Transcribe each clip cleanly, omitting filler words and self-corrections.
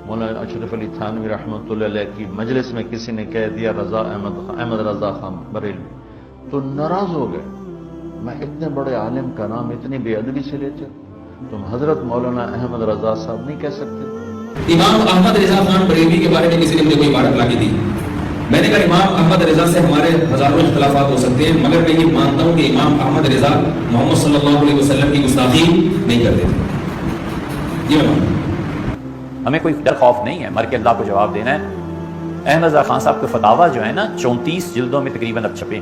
مولانا اشرف علی تھانوی رحمۃ اللہ علیہ کی مجلس میں کسی نے کہہ دیا احمد رضا خان بریلوی، تو ناراض ہو گئے، میں اتنے بڑے عالم کا نام اتنی بے ادبی سے لیتے ہو، تم حضرت مولانا احمد رضا صاحب نہیں کہہ سکتے؟ امام احمد رضا خان بریلوی کے بارے میں کسی نے مجھے کوئی عبارت لا کے دی، میں نے کہا امام احمد رضا سے ہمارے ہزاروں اختلافات ہو سکتے ہیں، مگر میں یہ مانتا ہوں کہ امام احمد رضا محمد صلی اللہ علیہ وسلم کی گستاخی نہیں کرتے تھے، یہ میں ہمیں کوئی ڈر خوف نہیں ہے، مر کے اللہ کو جواب دینا ہے۔ احمد رضا خان صاحب کے فتاوا جو ہے نا 34 جلدوں میں تقریباً اب چھپے،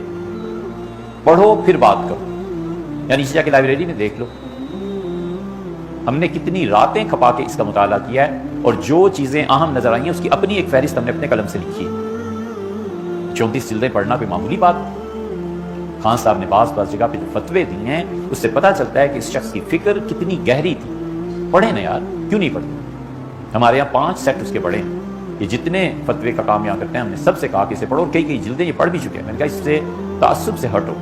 پڑھو پھر بات کرو، یعنی اس جا کے لائبریری میں دیکھ لو، ہم نے کتنی راتیں کھپا کے اس کا مطالعہ کیا ہے، اور جو چیزیں اہم نظر آئی ہیں اس کی اپنی ایک فہرست ہم نے اپنے قلم سے لکھی ہے۔ 34 جلدیں پڑھنا کوئی معمولی بات، خان صاحب نے بعض جگہ پہ جو فتوے دیے ہیں اس سے پتہ چلتا ہے کہ اس شخص کی فکر کتنی گہری تھی۔ پڑھیں نا یار، کیوں نہیں پڑھتے؟ ہمارے یہاں 5 سیٹ اس کے پڑھے ہیں، یہ جتنے فتوے کا کام یہاں کرتے ہیں ہم نے سب سے کہا کہ اسے پڑھو، اور کئی جلدیں یہ پڑھ بھی چکے ہیں، میں نے کہا اس سے تعصب سے ہٹو،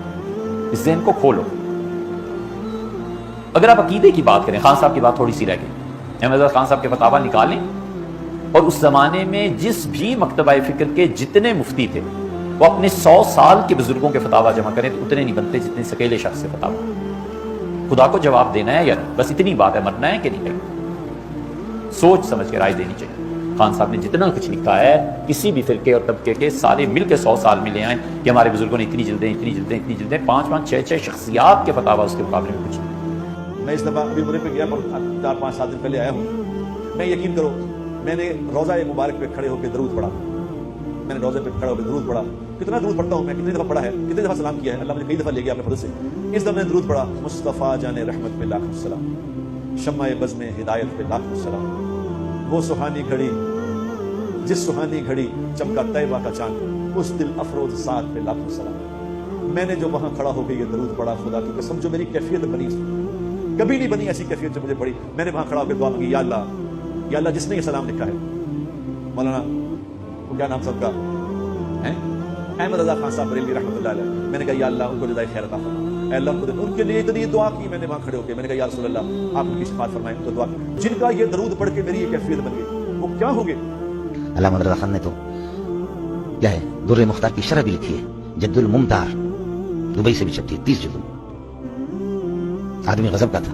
اس ذہن کو کھولو۔ اگر آپ عقیدے کی بات کریں، خان صاحب کی بات تھوڑی سی رہ گئی، احمد رضا خان صاحب کے فتاوا نکالیں، اور اس زمانے میں جس بھی مکتبہ فکر کے جتنے مفتی تھے وہ اپنے 100 سال کے بزرگوں کے فتاوا جمع کریں تو اتنے نہیں بنتے جتنے اکیلے شخص سے فتاوا۔ خدا کو جواب دینا ہے یا بس اتنی بات ہے، مرنا ہے کہ نہیں؟ سوچ سمجھ کے رائے دینی چاہیے۔ خان صاحب نے جتنا کچھ لکھا ہے کسی بھی فرقے اور طبقے کے سارے مل کے 100 سال میں لے آئیں کہ ہمارے بزرگوں نے اتنی جلدیں 5 6 شخصیات کے فتاوا اس کے مقابلے میں کچھ نہیں۔ میں اس دفعہ ابھی عمرے پہ گیا، 4-5 دن پہلے آیا ہوں، میں یقین کرو میں نے روضہ مبارک پہ کھڑے ہو کے درود پڑھا، میں نے روضے پہ کھڑے ہو کے درود پڑھا، کتنا درود پڑھتا ہوں میں، کتنی دفعہ پڑھا ہے، کتنی دفعہ سلام کیا ہے، اللہ مجھے کئی دفعہ لے گیا اپنے فضل سے۔ اس دفعہ میں نے درود پڑھا، مصطفیٰ جان رحمت پہ لاکھ السلام، شمع بزم ہدایت پہ لاکھ السلام، وہ سہانی گھڑی جس سہانی گھڑی چمکا طیبہ کا چاند، اس دل افروز ساتھ پہ لاکھ السلام۔ میں نے جو وہاں کھڑا ہو کے یہ درود پڑھا، خدا کی قسم جو میری کیفیت بنی کبھی نہیں بنی ایسی کیفیت جو مجھے پڑی، میں نے وہاں کھڑا ہو کے دعا مانگی، یا اللہ جس نے یہ سلام لکھا ہے، مولانا وہ کیا نام سب کا ہے، احمد رضا خان صاحب بریلوی رحمۃ اللہ علیہ، میں نے کہا یا اللہ ان کو جزائے خیر عطا فرما، اے اللہ ان کے لیے اتنی دعا کی، میں نے وہاں کھڑے ہو کے میں نے کہا یا رسول اللہ آپ ان کی شفاعت فرمائیں، تو دعا جن کا یہ درود پڑھ کے میری یہ کیفیت بن گئی وہ کیا ہو گئے۔ علامہ رضا خان نے تو کیا ہے در مختار کی شرح بھی لکھی ہے، جد الممتار، دبئی سے بھی چھپتی ہے، 30 جلد۔ آدمی غضب کا تھا،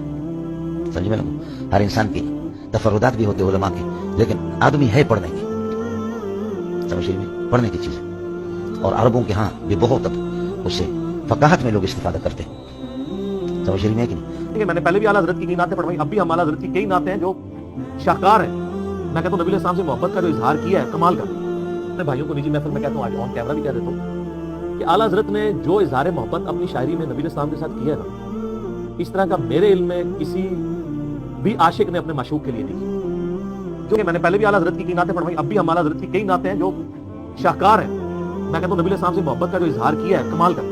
سمجھ میں لگوں، ہر انسان کی تفردات بھی ہوتے علماء کے، لیکن آدمی ہے پڑھنے کی، سمجھ میں پڑھنے کی چیز، اور عربوں کے ہاں بھی بہت اب اس سے فقاہت میں لوگ استفادہ کرتے ہیں، سمجھ میں کہ نہیں؟ میں نے پہلے بھی اعلیٰ حضرت کی کئی نعتیں پڑھوائی، اب بھی ہم اعلیٰ حضرت کی کئی نعتیں ہیں جو شاہکار ہیں۔ میں کہتا ہوں نبی علیہ السلام سے محبت کا جو اظہار کیا ہے کمال کا، اپنے بھائیوں کو نجی محفل میں کہتا ہوں، آج آن کیمرہ بھی کہہ دیتا ہوں کہ اعلیٰ حضرت نے جو اظہار محبت اپنی شاعری میں نبی علیہ السلام کے ساتھ کیا ہے نا، اس طرح کا میرے علم میں کسی بھی عاشق نے اپنے معشوق کے لیے نہیں کیا۔ جو کہ میں نے پہلے بھی اعلیٰ حضرت کی کئی نعتیں پڑھوائی، اب بھی ہم اعلیٰ حضرت کی کئی نعتیں ہیں جو شاہکار ہیں۔ میں کہتا ہوں نبی علیہ السلام سے محبت کا جو اظہار کیا ہے کمال کا۔